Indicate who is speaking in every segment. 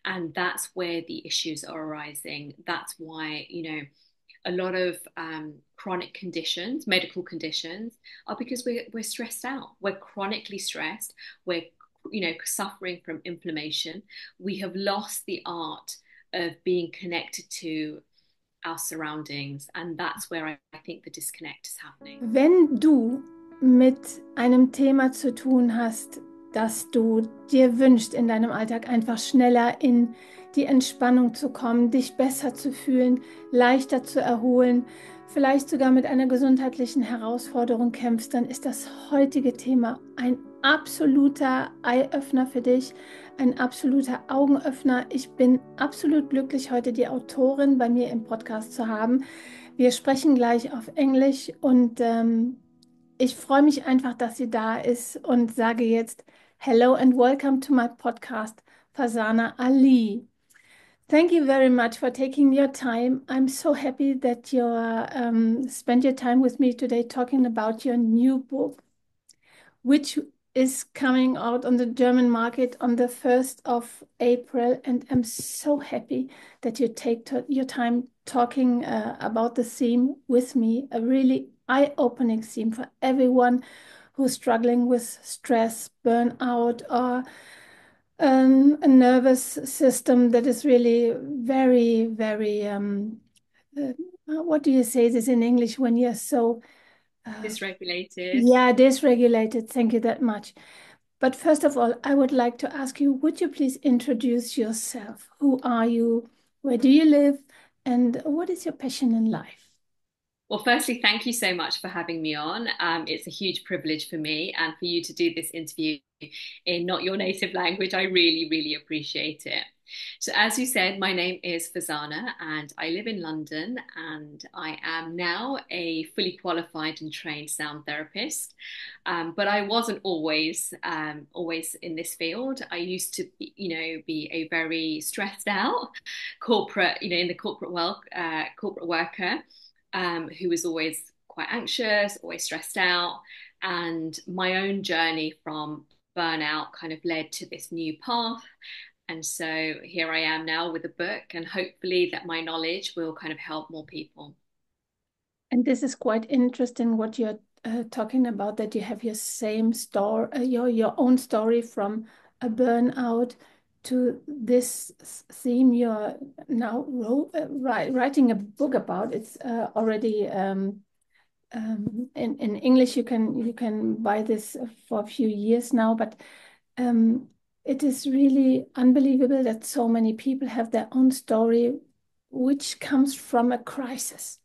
Speaker 1: And that's where the issues are arising. That's why, a lot of chronic conditions, medical conditions, are because we're stressed out. We're chronically stressed. We're, suffering from inflammation. We have lost the art of being connected to our surroundings. And that's where I think the disconnect is happening.
Speaker 2: Wenn du mit einem Thema zu tun hast, dass du dir wünschst, in deinem Alltag einfach schneller in die Entspannung zu kommen, dich besser zu fühlen, leichter zu erholen, vielleicht sogar mit einer gesundheitlichen Herausforderung kämpfst, dann ist das heutige Thema ein absoluter Eye-Öffner für dich, ein absoluter Augenöffner. Ich bin absolut glücklich, heute die Autorin bei mir im Podcast zu haben. Wir sprechen gleich auf Englisch und ich freue mich einfach, dass sie da ist und sage jetzt Hello and welcome to my podcast, Farzana Ali. Thank you very much for taking your time. I'm so happy that you spent your time with me today talking about your new book, which is coming out on the German market on the 1st of April. And I'm so happy that you take your time talking about the theme with me, a really eye-opening theme for everyone who's struggling with stress, burnout, or a nervous system that is really very, very, what do you say this in English when you're so
Speaker 1: Dysregulated.
Speaker 2: yeah, dysregulated. Thank you that much. But first of all, I would like to ask you, would you please introduce yourself? Who are you? Where do you live? And what is your passion in life?
Speaker 1: Well, firstly, thank you so much for having me on. It's a huge privilege for me and for you to do this interview in not your native language. I really, really appreciate it. So, as you said, my name is Farzana and I live in London, and I am now a fully qualified and trained sound therapist. But I wasn't always in this field. I used to be a very stressed out corporate, in the corporate world, corporate worker, who was always quite anxious, always stressed out. And my own journey from burnout kind of led to this new path. And so here I am now with a book, and hopefully that my knowledge will kind of help more people.
Speaker 2: And this is quite interesting what you're talking about, that you have your same story, your own story from a burnout to this theme you're now writing a book about. It's already in English. You can buy this for a few years now, but it is really unbelievable that so many people have their own story, which comes from a crisis.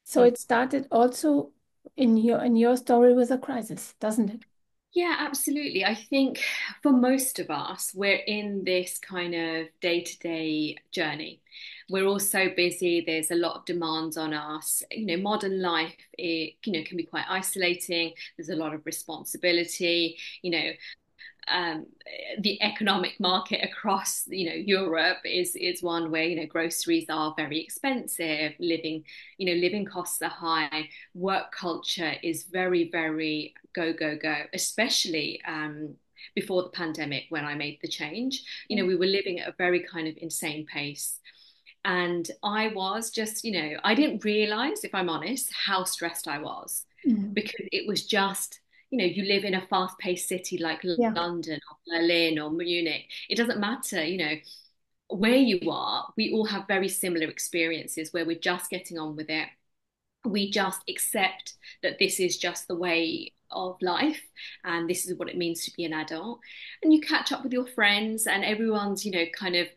Speaker 2: So
Speaker 1: Mm.
Speaker 2: it started also in your story with a crisis, doesn't it?
Speaker 1: Yeah, absolutely. I think for most of us, we're in this kind of day-to-day journey. We're all so busy. There's a lot of demands on us. Modern life, can be quite isolating. There's a lot of responsibility. Um, the economic market across Europe is one where groceries are very expensive, living costs are high, work culture is very, very go go go, especially before the pandemic, when I made the change. We were living at a very kind of insane pace. And I was just, I didn't realize, if I'm honest, how stressed I was,
Speaker 2: Mhm.
Speaker 1: because it was just, you live in a fast-paced city like
Speaker 2: Yeah.
Speaker 1: London or Berlin or Munich. It doesn't matter, where you are. We all have very similar experiences where we're just getting on with it. We just accept that this is just the way of life, and this is what it means to be an adult. And you catch up with your friends, and everyone's, kind of,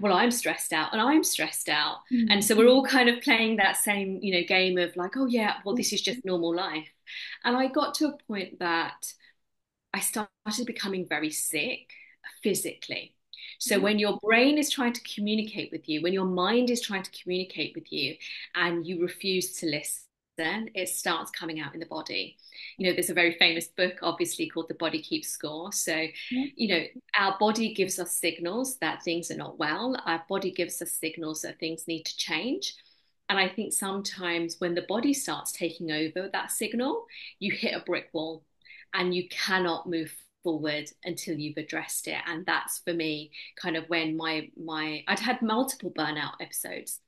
Speaker 1: well, I'm stressed out and I'm stressed out. And
Speaker 2: Mhm.
Speaker 1: so we're all kind of playing that same, game of like, oh yeah, well, this is just normal life. And I got to a point that I started becoming very sick physically. So when your brain is trying to communicate with you, when your mind is trying to communicate with you, and you refuse to listen, it starts coming out in the body. There's a very famous book, obviously, called The Body Keeps Score. So,
Speaker 2: Yeah.
Speaker 1: our body gives us signals that things are not well. Our body gives us signals that things need to change. And I think sometimes when the body starts taking over that signal, you hit a brick wall and you cannot move forward until you've addressed it. And that's for me kind of when my I'd had multiple burnout episodes.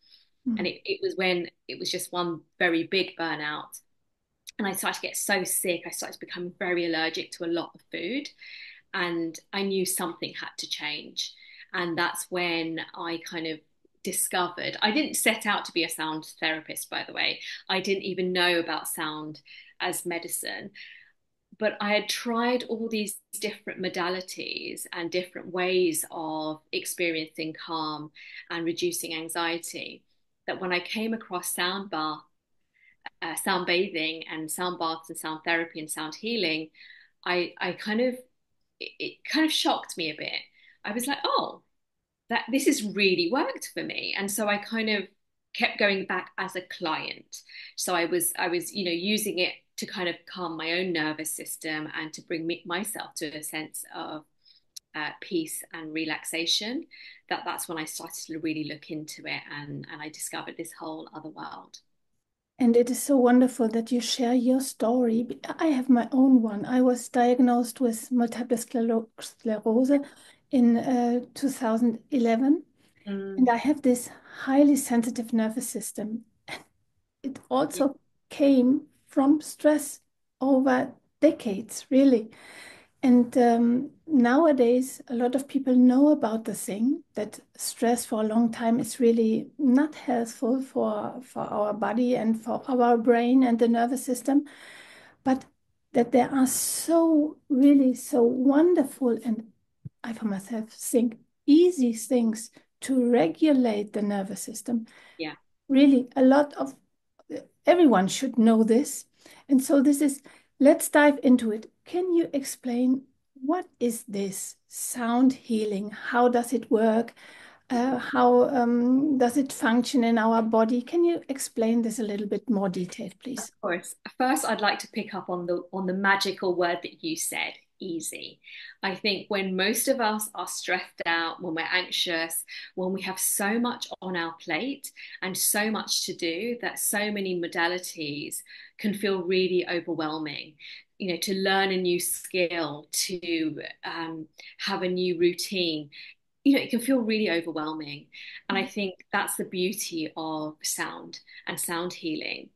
Speaker 1: And
Speaker 2: Mm.
Speaker 1: it was when it was just one very big burnout. And I started to get so sick. I started to become very allergic to a lot of food. And I knew something had to change. And that's when I kind of discovered I didn't set out to be a sound therapist, by the way. I didn't even know about sound as medicine, but I had tried all these different modalities and different ways of experiencing calm and reducing anxiety. That when I came across sound bathing and sound baths and sound therapy and sound healing, I kind of it kind of shocked me a bit. I was like, oh, that this has really worked for me, and so I kind of kept going back as a client. So I was using it to kind of calm my own nervous system and to bring myself to a sense of peace and relaxation. That's when I started to really look into it, and I discovered this whole other world.
Speaker 2: And it is so wonderful that you share your story. I have my own one. I was diagnosed with multiple sclerosis in 2011, and
Speaker 1: Mm,
Speaker 2: I have this highly sensitive nervous system. It
Speaker 1: yeah,
Speaker 2: also came from stress over decades, really. And nowadays, a lot of people know about the thing that stress for a long time is really not healthful for our body and for our brain and the nervous system, but that there are so really so wonderful and I for myself think easy things to regulate the nervous system.
Speaker 1: yeah.
Speaker 2: Really, a lot of everyone should know this. And so this is, let's dive into it. Can you explain what is this sound healing? How does it work? How does it function in our body? Can you explain this a little bit more detailed,
Speaker 1: Of
Speaker 2: please?
Speaker 1: course. First, I'd like to pick up on the magical word that you said, easy. I think when most of us are stressed out, when we're anxious, when we have so much on our plate and so much to do, that so many modalities can feel really overwhelming. You know, to learn a new skill, to have a new routine, it can feel really overwhelming. And I think that's the beauty of sound and sound healing.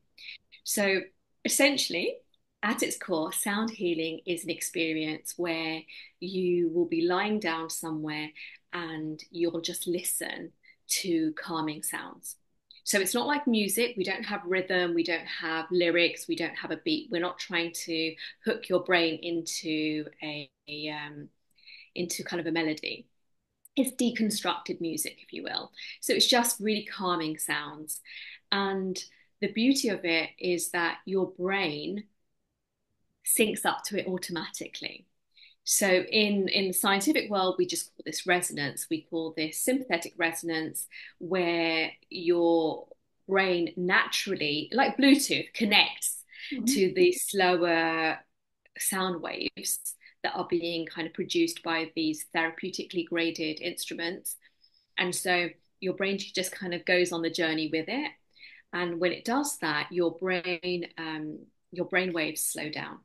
Speaker 1: So essentially, at its core, sound healing is an experience where you will be lying down somewhere and you'll just listen to calming sounds. So it's not like music. We don't have rhythm, we don't have lyrics, we don't have a beat. We're not trying to hook your brain into kind of a melody. It's deconstructed music, if you will. So it's just really calming sounds. And the beauty of it is that your brain syncs up to it automatically. So in the scientific world, we just call this resonance. We call this sympathetic resonance, where your brain naturally, like Bluetooth, connects
Speaker 2: Mhm.
Speaker 1: to the slower sound waves that are being kind of produced by these therapeutically graded instruments. And so your brain just kind of goes on the journey with it. And when it does that, your brain waves slow down.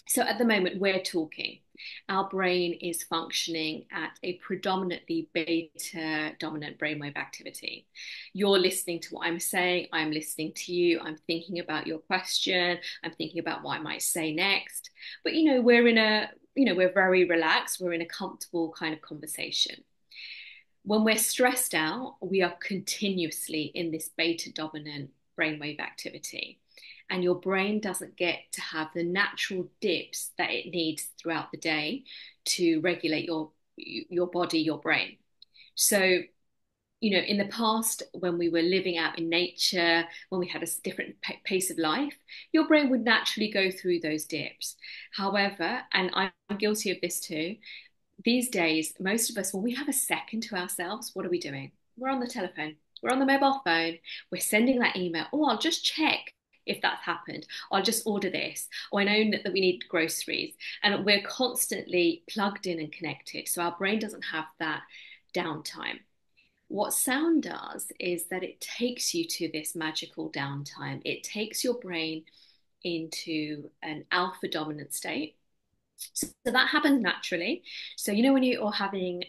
Speaker 1: So at the moment we're talking, our brain is functioning at a predominantly beta dominant brainwave activity. You're listening to what I'm saying, I'm listening to you, I'm thinking about your question, I'm thinking about what I might say next. But we're very relaxed, we're in a comfortable kind of conversation. When we're stressed out, we are continuously in this beta dominant brainwave activity. And your brain doesn't get to have the natural dips that it needs throughout the day to regulate your body, your brain. So, in the past, when we were living out in nature, when we had a different pace of life, your brain would naturally go through those dips. However, and I'm guilty of this too, these days, most of us, when we have a second to ourselves, what are we doing? We're on the telephone, we're on the mobile phone, we're sending that email. Oh, I'll just check if that's happened. I'll just order this. Or I know that we need groceries. And we're constantly plugged in and connected. So our brain doesn't have that downtime. What sound does is that it takes you to this magical downtime. It takes your brain into an alpha dominant state. So that happens naturally. So you know when you're having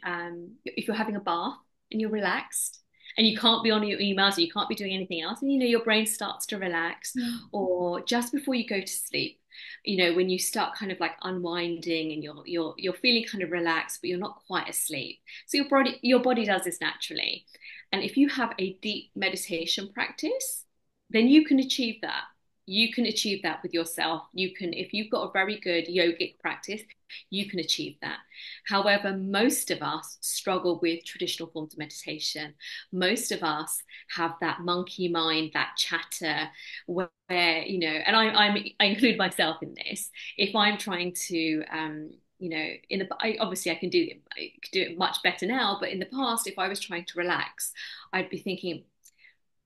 Speaker 1: if you're having a bath and you're relaxed and you can't be on your emails or you can't be doing anything else, and you know your brain starts to relax,
Speaker 2: Yeah.
Speaker 1: or just before you go to sleep, you know, when you start kind of like unwinding and you're feeling kind of relaxed, but you're not quite asleep. So your body does this naturally. And if you have a deep meditation practice, then you can achieve that. You can achieve that with yourself. You can, if you've got a very good yogic practice, you can achieve that. However, most of us struggle with traditional forms of meditation. Most of us have that monkey mind, that chatter, where, you know, and I include myself in this. If I'm trying to, you know, obviously I could do it much better now, but in the past, if I was trying to relax, I'd be thinking,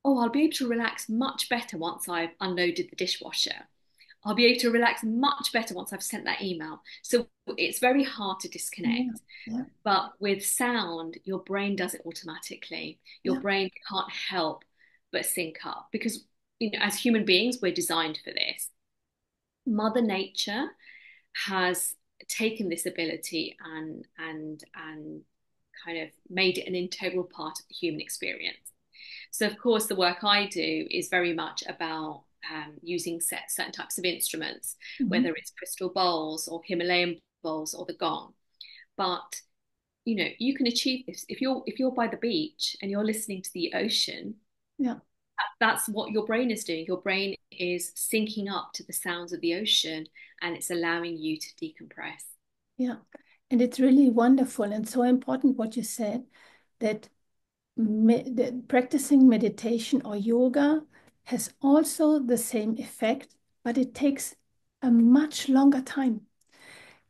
Speaker 1: oh, I'll be able to relax much better once I've unloaded the dishwasher. I'll be able to relax much better once I've sent that email. So it's very hard to
Speaker 2: Yeah.
Speaker 1: disconnect.
Speaker 2: Yeah.
Speaker 1: But with sound, your brain does it automatically. Your
Speaker 2: Yeah.
Speaker 1: brain can't help but sync up because, you know, as human beings, we're designed for this. Mother Nature has taken this ability and kind of made it an integral part of the human experience. So, of course, the work I do is very much about using certain types of instruments,
Speaker 2: Mhm.
Speaker 1: whether it's crystal bowls or Himalayan bowls or the gong. But you know, you can achieve this if you're by the beach and you're listening to the ocean.
Speaker 2: Yeah.
Speaker 1: That's what your brain is doing. Your brain is syncing up to the sounds of the ocean, and it's allowing you to decompress.
Speaker 2: Yeah. And it's really wonderful and so important what you said that that practicing meditation or yoga has also the same effect, but it takes a much longer time.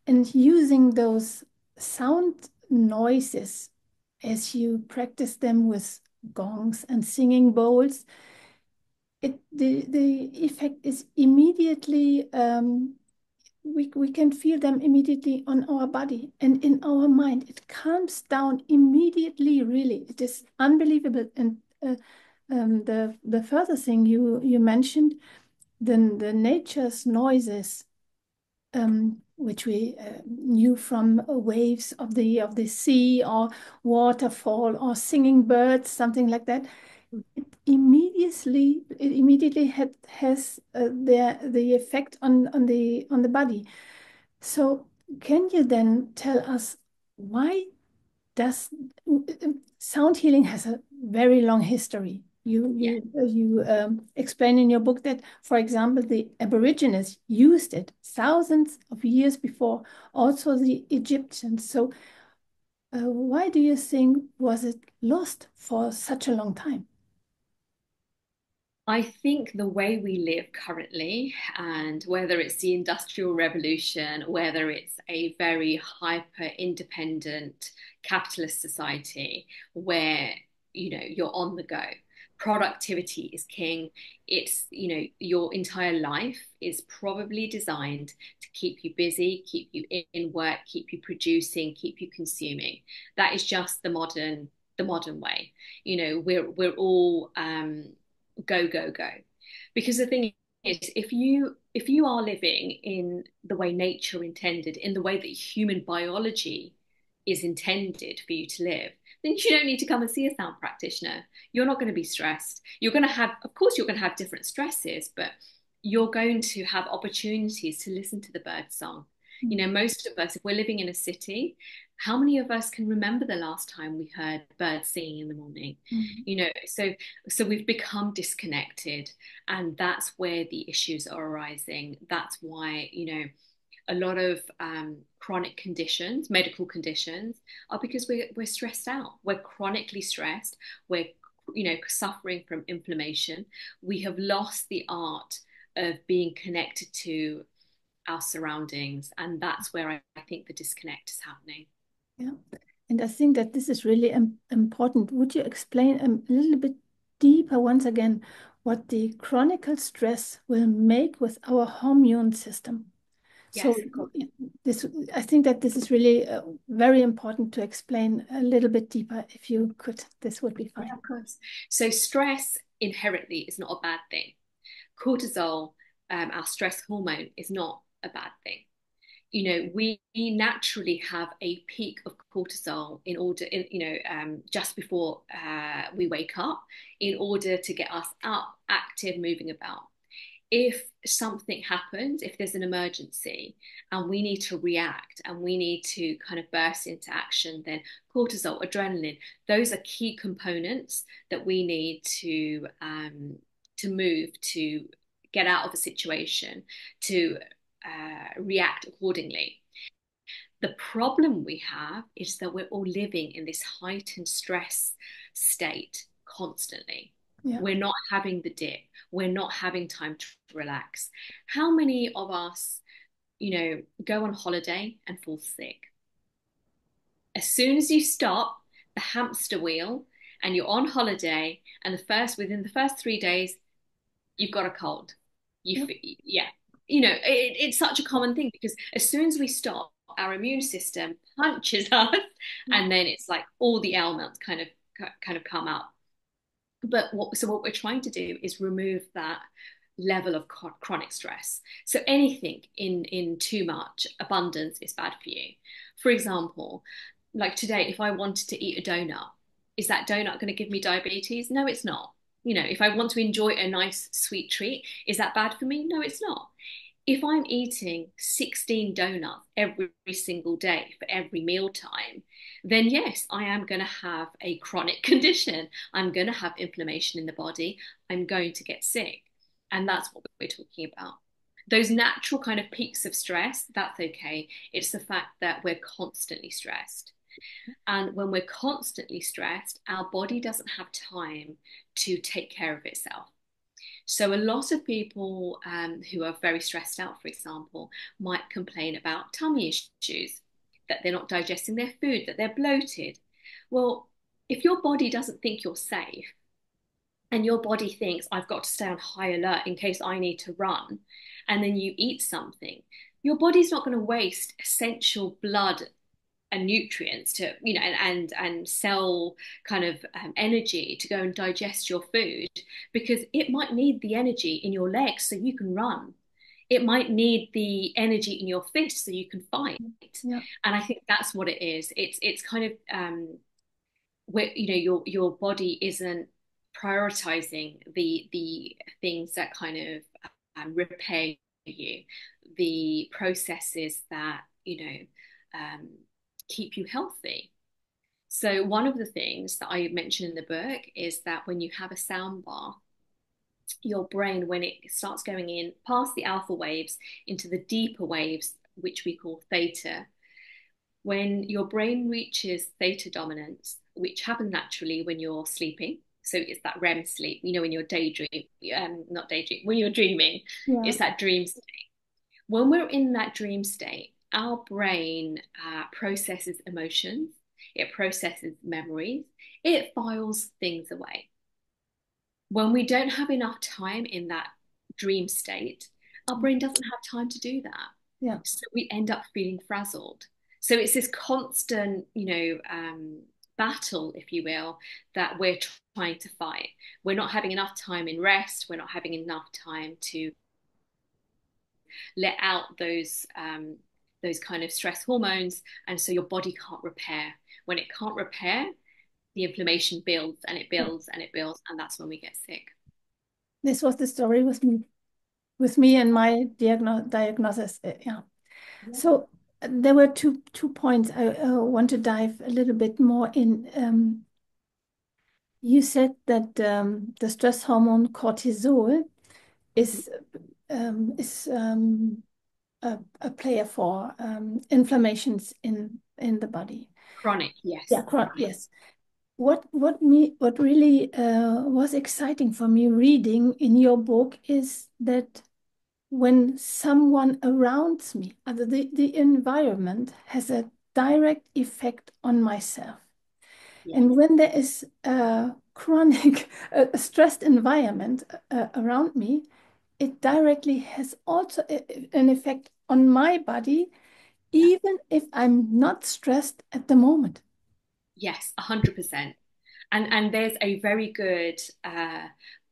Speaker 2: And using those sound noises as you practice them with gongs and singing bowls, the effect is immediately we can feel them immediately on our body and in our mind. It calms down immediately, really. It is unbelievable. And the further thing you mentioned, the nature's noises, which we knew from waves of the sea or waterfall or singing birds, something like that. It immediately has the effect on the body. So can you then tell us why does sound healing has a very long history?
Speaker 1: Yeah.
Speaker 2: You explain in your book that, for example, the Aborigines used it thousands of years before, also the Egyptians. So why do you think was it lost for such a long time?
Speaker 1: I think the way we live currently, and whether it's the Industrial Revolution, whether it's a very hyper independent capitalist society where, you know, you're on the go, productivity is king. It's, you know, your entire life is probably designed to keep you busy, keep you in work, keep you producing, keep you consuming. That is just the modern way. You know, we're all go go go, because the thing is, if you are living in the way nature intended, in the way that human biology is intended for you to live, then you don't need to come and see a sound practitioner. You're not going to be stressed. You're going to have, of course you're going to have different stresses, but you're going to have opportunities to listen to the bird song. You know, most of us, if we're living in a city, how many of us can remember the last time we heard birds singing in the morning?
Speaker 2: Mhm.
Speaker 1: You know, so we've become disconnected, and that's where the issues are arising. That's why, you know, a lot of chronic conditions, medical conditions, are because we're stressed out. We're chronically stressed. We're, you know, suffering from inflammation. We have lost the art of being connected to our surroundings, and that's where I think the disconnect is happening.
Speaker 2: Yeah. And I think that this is really important. Would you explain a little bit deeper once again what the chronic stress will make with our hormone system? So
Speaker 1: Yes, of course.
Speaker 2: this, I think that this is really very important to explain a little bit deeper. If you could, this would be
Speaker 1: Yeah,
Speaker 2: fine.
Speaker 1: of course. So stress inherently is not a bad thing. Cortisol, our stress hormone, is not a bad thing. we naturally have a peak of cortisol in order, just before we wake up, in order to get us up, active, moving about. If something happens, if there's an emergency and we need to react and we need to kind of burst into action, then cortisol, adrenaline, those are key components that we need to move, to get out of a situation, to react accordingly. The problem we have is that we're all living in this heightened stress state constantly.
Speaker 2: Yeah.
Speaker 1: We're not having the dip. We're not having time to relax. How many of us, go on holiday and fall sick? As soon as you stop the hamster wheel and you're on holiday, and within the first 3 days, you've got a cold.
Speaker 2: Yeah.
Speaker 1: Yeah, it's such a common thing because as soon as we stop, our immune system punches us,
Speaker 2: Yeah.
Speaker 1: and then it's like all the ailments kind of come up. But what we're trying to do is remove that level of chronic stress. So anything in too much abundance is bad for you. For example, like today, if I wanted to eat a donut, is that donut going to give me diabetes? No, it's not. If I want to enjoy a nice sweet treat, is that bad for me? No, it's not. If I'm eating 16 donuts every single day for every mealtime, then yes, I am going to have a chronic condition. I'm going to have inflammation in the body. I'm going to get sick. And that's what we're talking about. Those natural kind of peaks of stress, that's okay. It's the fact that we're constantly stressed. And when we're constantly stressed, our body doesn't have time to take care of itself. So a lot of people who are very stressed out, for example, might complain about tummy issues, that they're not digesting their food, that they're bloated. Well, if your body doesn't think you're safe and your body thinks I've got to stay on high alert in case I need to run, and then you eat something, your body's not going to waste essential blood and nutrients to and cell kind of energy to go and digest your food, because it might need the energy in your legs so you can run. It might need the energy in your fist so you can fight.
Speaker 2: Yeah.
Speaker 1: And I think that's what it is. It's kind of where your body isn't prioritizing the things that kind of repair you, the processes that um, keep you healthy. So one of the things that I mentioned in the book is that when you have a sound bath, your brain, when it starts going in past the alpha waves into the deeper waves, which we call theta, when your brain reaches theta dominance, which happens naturally when you're sleeping. So it's that REM sleep, when you're not daydream, when you're dreaming,
Speaker 2: Yeah.
Speaker 1: it's that dream state. When we're in that dream state, our brain processes emotions, it processes memories, it files things away. When we don't have enough time in that dream state, our brain doesn't have time to do that.
Speaker 2: Yeah.
Speaker 1: So we end up feeling frazzled. So it's this constant, battle, if you will, that we're trying to fight. We're not having enough time in rest. We're not having enough time to let out those kind of stress hormones, and so your body can't repair. When it can't repair, the inflammation builds and it
Speaker 2: Yeah.
Speaker 1: builds and it builds, and that's when we get sick.
Speaker 2: This was the story with me and my diagnosis. Yeah.
Speaker 1: Yeah.
Speaker 2: So there were two points I want to dive a little bit more in. You said that the stress hormone cortisol
Speaker 1: Mm-hmm.
Speaker 2: is a player for inflammations in the body.
Speaker 1: Chronic, yes.
Speaker 2: Yeah, yes. What really was exciting for me reading in your book is that when someone around me, the environment has a direct effect on myself.
Speaker 1: Yes.
Speaker 2: And when there is a chronic, a stressed environment around me, it directly has also an effect on my body,
Speaker 1: Yeah.
Speaker 2: even if I'm not stressed at the moment.
Speaker 1: Yes, 100%. And there's a very good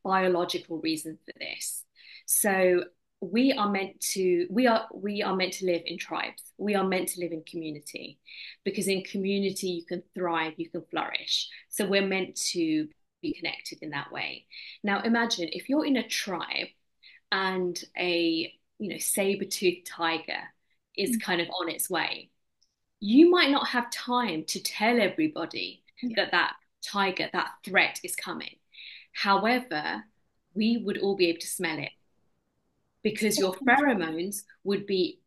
Speaker 1: biological reason for this. So we are meant to live in tribes. We are meant to live in community, because in community you can thrive, you can flourish. So we're meant to be connected in that way. Now imagine if you're in a tribe and a saber-toothed tiger is kind of on its way. You might not have time to tell everybody
Speaker 2: Yeah.
Speaker 1: that that tiger, that threat is coming. However, we would all be able to smell it, because
Speaker 2: So
Speaker 1: your pheromones would be,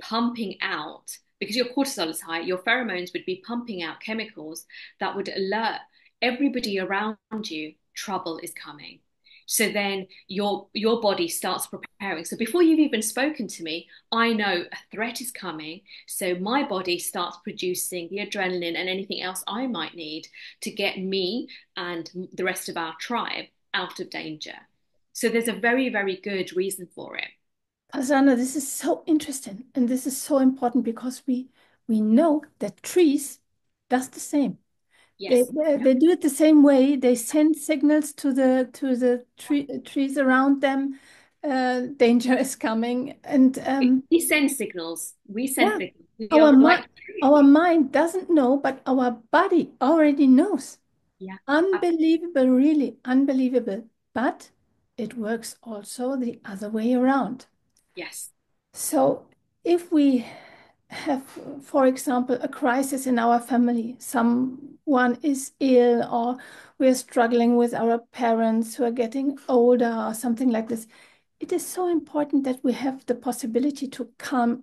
Speaker 1: pumping out, because your cortisol is high, your pheromones would be pumping out chemicals that would alert everybody around you trouble is coming. So then your body starts preparing. So before you've even spoken to me, I know a threat is coming. So my body starts producing the adrenaline and anything else I might need to get me and the rest of our tribe out of danger. So there's a very, very good reason for it.
Speaker 2: Farzana, this is so interesting and this is so important because we know that trees does the same. They,
Speaker 1: Yes.
Speaker 2: they,
Speaker 1: Yeah.
Speaker 2: they do it the same way. They send signals to the trees around them. Danger is coming, and
Speaker 1: We send signals. We send
Speaker 2: yeah,
Speaker 1: signals. We
Speaker 2: our
Speaker 1: are
Speaker 2: mind
Speaker 1: like
Speaker 2: our
Speaker 1: trees.
Speaker 2: mind doesn't know, but our body already knows.
Speaker 1: Yeah.
Speaker 2: Unbelievable, really unbelievable. But it works also the other way around.
Speaker 1: Yes.
Speaker 2: So if we have, for example, a crisis in our family, someone is ill, or we're struggling with our parents who are getting older, or something like this, it is so important that we have the possibility to calm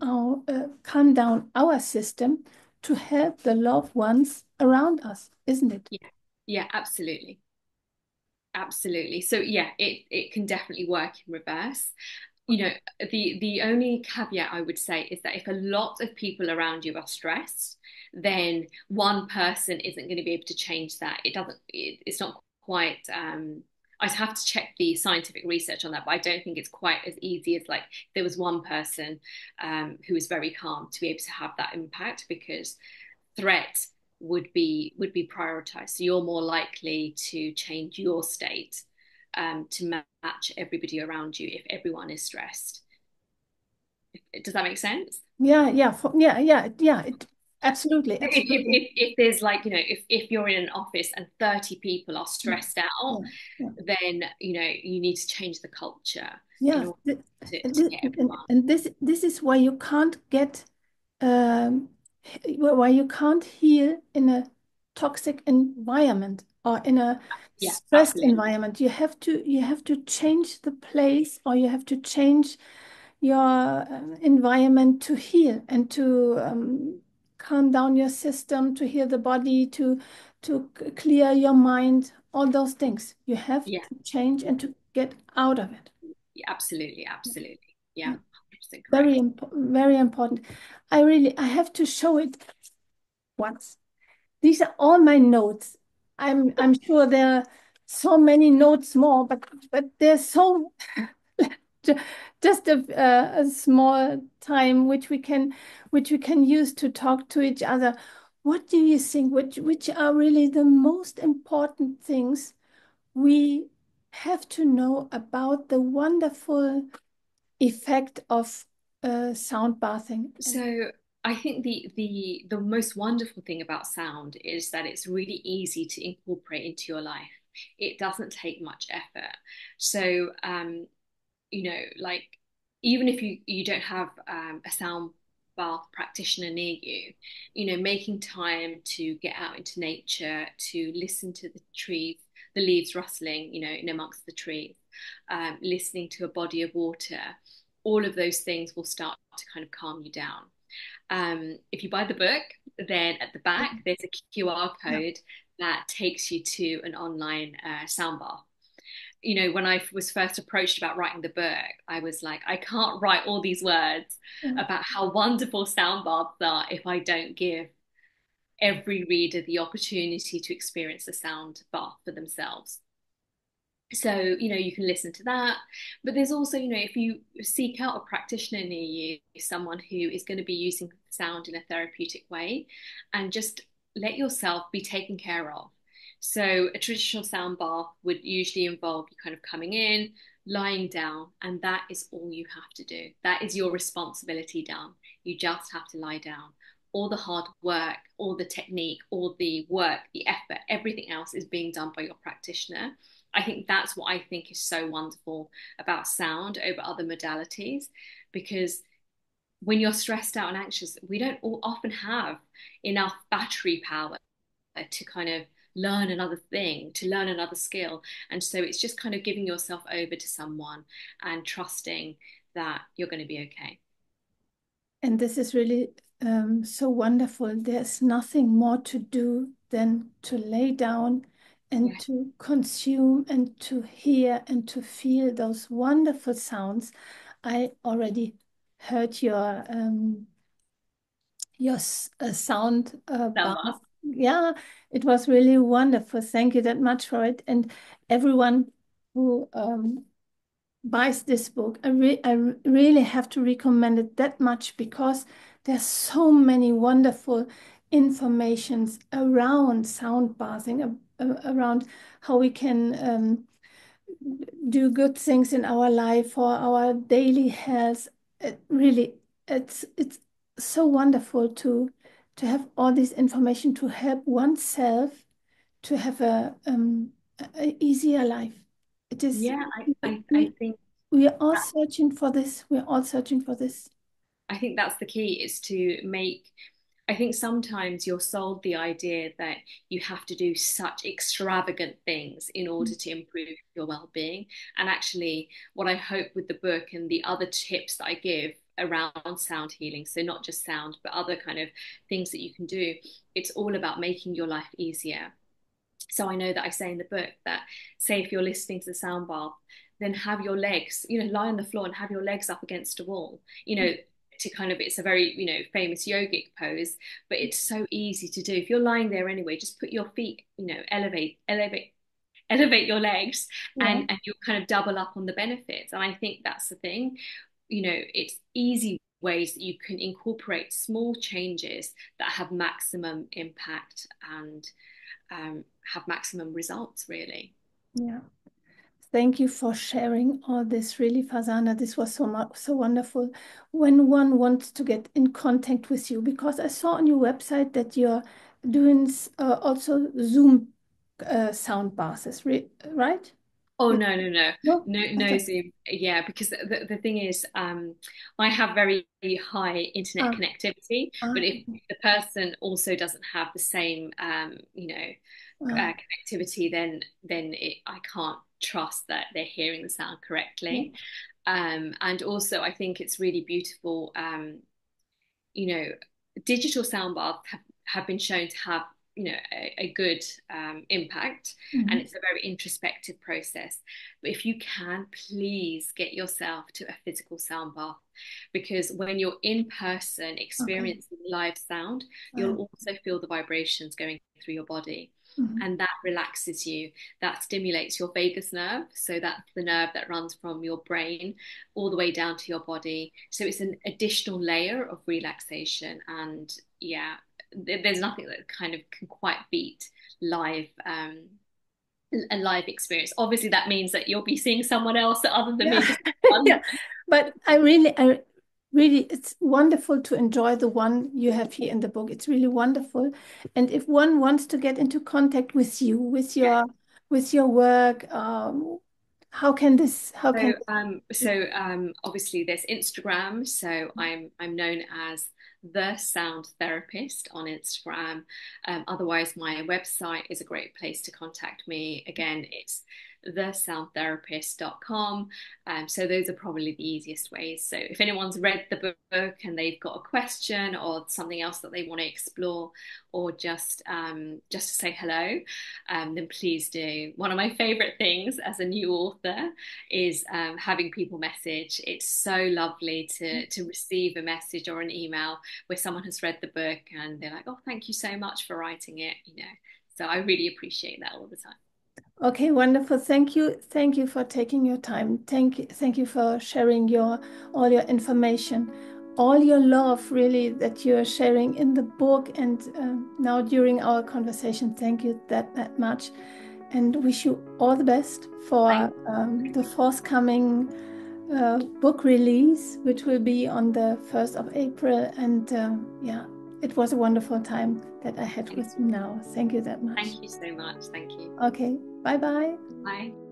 Speaker 2: down our system to help the loved ones around us, isn't it?
Speaker 1: Yeah. Yeah. Absolutely. Absolutely. So yeah, it can definitely work in reverse. The only caveat I would say is that if a lot of people around you are stressed, then one person isn't going to be able to change that. It's not quite I'd have to check the scientific research on that, but I don't think it's quite as easy as like there was one person who was very calm to be able to have that impact, because threat would be prioritized. So you're more likely to change your state to match everybody around you if everyone is stressed. Does that make sense?
Speaker 2: Yeah. Absolutely,
Speaker 1: If,
Speaker 2: absolutely.
Speaker 1: if, if there's like, if you're in an office and 30 people are
Speaker 2: Yeah,
Speaker 1: stressed out,
Speaker 2: yeah, yeah.
Speaker 1: then, you need to change the culture in
Speaker 2: Yeah,
Speaker 1: order to
Speaker 2: and,
Speaker 1: get everyone.
Speaker 2: this is why you can't get um, why you can't heal in a toxic environment or in a
Speaker 1: Yeah,
Speaker 2: stressed
Speaker 1: absolutely.
Speaker 2: environment. You have to change the place, or you have to change your environment to heal and to calm down your system, to heal the body, to clear your mind, all those things. You have
Speaker 1: Yeah,
Speaker 2: to change and to get out of it.
Speaker 1: yeah, absolutely, absolutely. Yeah,
Speaker 2: Yeah.
Speaker 1: 100%
Speaker 2: Very
Speaker 1: correct.
Speaker 2: important, very important. I have to show it once. These are all my notes. I'm sure there are so many notes more, but there's so ju- just a small time which we can use to talk to each other. What do you think? Which are really the most important things we have to know about the wonderful effect of sound bathing? And
Speaker 1: So I think the most wonderful thing about sound is that it's really easy to incorporate into your life. It doesn't take much effort. So like, even if you don't have a sound bath practitioner near you, making time to get out into nature, to listen to the trees, the leaves rustling, in amongst the trees, listening to a body of water, all of those things will start to kind of calm you down. If you buy the book, then at the back there's a QR
Speaker 2: yeah,
Speaker 1: code that takes you to an online sound bath. When I was first approached about writing the book, I was like, I can't write all these words
Speaker 2: yeah,
Speaker 1: about how wonderful sound baths are if I don't give every reader the opportunity to experience the sound bath for themselves. So, you can listen to that. But there's also, if you seek out a practitioner near you, someone who is going to be using sound in a therapeutic way, and just let yourself be taken care of. So, a traditional sound bath would usually involve you kind of coming in, lying down, and that is all you have to do. That is your responsibility done. You just have to lie down. All the hard work, all the technique, all the work, the effort, everything else is being done by your practitioner. I think that's what I think is so wonderful about sound over other modalities, because when you're stressed out and anxious, we don't often have enough battery power to kind of learn another thing, to learn another skill. And so it's just kind of giving yourself over to someone and trusting that you're going to be okay.
Speaker 2: And this is really so wonderful. There's nothing more to do than to lay down and
Speaker 1: Yeah.
Speaker 2: to consume and to hear and to feel those wonderful sounds. I already heard your sound bath. Yeah, it was really wonderful. Thank you that much for it. And everyone who buys this book, I really have to recommend it that much, because there's so many wonderful informations around sound bathing, around how we can do good things in our life for our daily health. It really, it's so wonderful to have all this information to help oneself to have a easier life. It is
Speaker 1: Yeah, I
Speaker 2: we
Speaker 1: think
Speaker 2: we are all
Speaker 1: that
Speaker 2: searching for this. We're all searching for this.
Speaker 1: I think that's the key, is to make, I think sometimes you're sold the idea that you have to do such extravagant things in order to improve your well-being. And actually, what I hope with the book and the other tips that I give around sound healing, so not just sound, but other kind of things that you can do, it's all about making your life easier. So I know that I say in the book that, say, if you're listening to the sound bath, then have your legs, lie on the floor and have your legs up against a wall, to kind of, it's a very, famous yogic pose, but it's so easy to do. If you're lying there anyway, just put your feet, elevate your legs,
Speaker 2: Yeah,
Speaker 1: and you'll kind of double up on the benefits. And I think that's the thing, it's easy ways that you can incorporate small changes that have maximum impact and have maximum results, really.
Speaker 2: yeah. Thank you for sharing all this, really, Farzana. This was so wonderful. When one wants to get in contact with you, because I saw on your website that you're doing also Zoom sound baths, right?
Speaker 1: Oh,
Speaker 2: It,
Speaker 1: no, no, no,
Speaker 2: no?
Speaker 1: no,
Speaker 2: I
Speaker 1: no
Speaker 2: thought,
Speaker 1: Zoom. Yeah, because the thing is, I have very high internet
Speaker 2: ah,
Speaker 1: connectivity, but if
Speaker 2: okay.
Speaker 1: the person also doesn't have the same,
Speaker 2: Ah,
Speaker 1: connectivity, then I can't trust that they're hearing the sound
Speaker 2: yeah.
Speaker 1: correctly. And also, I think it's really beautiful. You know, digital sound baths have been shown to have, a good impact, and
Speaker 2: Mhm.
Speaker 1: it's a very introspective process. But if you can, please get yourself to a physical sound bath, because when you're in person
Speaker 2: Okay.
Speaker 1: experiencing live sound, you'll
Speaker 2: Ah,
Speaker 1: also feel the vibrations going through your body.
Speaker 2: mhm.
Speaker 1: And that relaxes you, that stimulates your vagus nerve. So that's the nerve that runs from your brain all the way down to your body. So it's an additional layer of relaxation. And yeah, there's nothing that kind of can quite beat live, a live experience. Obviously, that means that you'll be seeing someone else other than
Speaker 2: Yeah,
Speaker 1: me. Because one,
Speaker 2: yeah. But I really, it's wonderful to enjoy the one you have here in the book. It's really wonderful. And if one wants to get into contact with you,
Speaker 1: yeah.
Speaker 2: with your work, how can
Speaker 1: Obviously there's Instagram. So I'm known as the Sound Therapist on Instagram. Otherwise, my website is a great place to contact me. Again, it's thesoundtherapist.com. So those are probably the easiest ways. So if anyone's read the book and they've got a question or something else that they want to explore, or just to say hello, then please do. One of my favorite things as a new author is having people message. It's so lovely to receive a message or an email where someone has read the book and they're like, "Oh, thank you so much for writing it." So I really appreciate that all the time.
Speaker 2: Okay, wonderful. Thank you. Thank you for taking your time. Thank you for sharing all your information, all your love really that you're sharing in the book and now during our conversation. Thank you that much. and wish you all the best for the forthcoming book release, which will be on the 1st of April. And yeah, it was a wonderful time that I had with you now. Thank you that much.
Speaker 1: Thank you so much. Thank you.
Speaker 2: Okay, bye-bye.
Speaker 1: Bye.